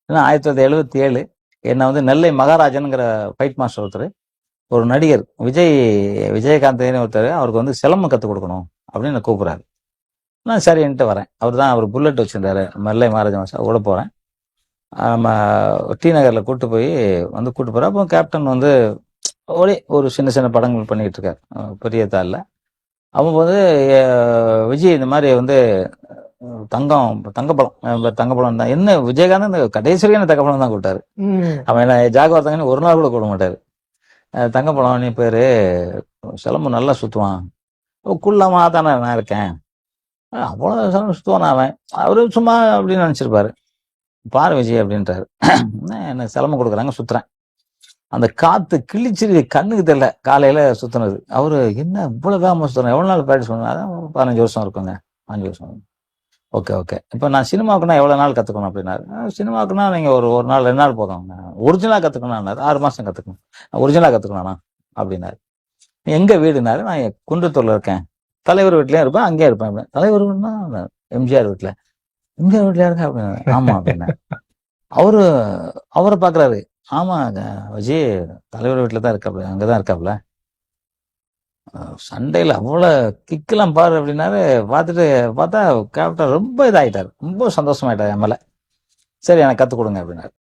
ஏன்னா 1977 என்னை வந்து நெல்லை மகாராஜனுங்கிற ஃபைட் மாஸ்டர் ஒருத்தர், ஒரு நடிகர் விஜயகாந்த்னு ஒருத்தர், அவருக்கு வந்து சிலம்பம் கற்றுக் கொடுக்கணும் அப்படின்னு என்னை கூப்பிட்றாரு. நான் சரின்ட்டு வரேன். அவர் புல்லட் வச்சிருந்தாரு, நெல்லை மகாராஜா மாஸ்டர் கூட போகிறேன். நம்ம டி நகரில் கூட்டு போகிறேன். அப்போ கேப்டன் வந்து ஒரு சின்ன சின்ன படங்கள் பண்ணிக்கிட்டு இருக்கார், பெரிய தாளில். அவங்க வந்து விஜய் இந்த மாதிரி வந்து தங்கப்பழம் தான் என்ன விஜயகாந்த் இந்த கடைசி வரைக்கும் என்ன தங்கப்பழம் தான் கூப்பிட்டாரு. அவன் என்ன ஜாகுவார் தங்கன்னு ஒரு நாள் கூட கூப்பிட மாட்டாரு. தங்கப்பழம் நீ பேரு, சிலம்பு நல்லா சுத்துவான், குள்ளமா தானே நான் இருக்கேன், அவ்வளோ சிலம்பு சுத்துவான் அவன், அவரு சும்மா அப்படின்னு நினைச்சிருப்பாரு. பாரு விஜய் அப்படின்றாரு. என்ன சிலம்பு கொடுக்குறாங்க, சுத்துறேன். அந்த காத்து கிழிச்சிரு, கண்ணுக்கு தெரியல. காலையில சுத்தினது அவரு என்ன இவ்வளவு வேகமா சுத்துறேன், எவ்வளவு நாள் ப்ராக்டிஸ் பண்ணாரு? 15 வருஷம் இருக்குங்க. 5 வருஷம். ஓகே. இப்போ நான் சினிமாவுக்குன்னா எவ்வளவு நாள் கத்துக்கணும் அப்படின்னாரு. சினிமாவுக்குன்னா நீங்க ஒரு நாள் 2 நாள் போதும். ஒரிஜினலா கத்துக்கணும் 6 மாசம் கத்துக்கணும். ஒரிஜினலா கத்துக்கணும்னா அப்படின்னாரு. எங்க வீடுனாரு. நான் குன்றத்தூர்ல இருக்கேன், தலைவர் வீட்லயும் இருப்பேன், அங்கேயே இருப்பேன். தலைவர் வீடுனா எம்ஜிஆர் வீட்டுல. எம்ஜிஆர் வீட்டுல இருக்க அப்படின்னு. ஆமா அப்படின்னா அவரை பாக்குறாரு. ஆமா விஜய் தலைவர் வீட்டுல தான் இருக்காப்ல, அங்கதான் இருக்காப்ல. சண்டையில அவ்வளவு கிக்கெல்லாம் பாரு அப்படின்னாரு. பார்த்தா கேப்டன் ரொம்ப இதாயிட்டாரு, ரொம்ப சந்தோஷமாயிட்டாரு என் மேல. சரி எனக்கு கத்துக் கொடுங்க அப்படின்னாரு.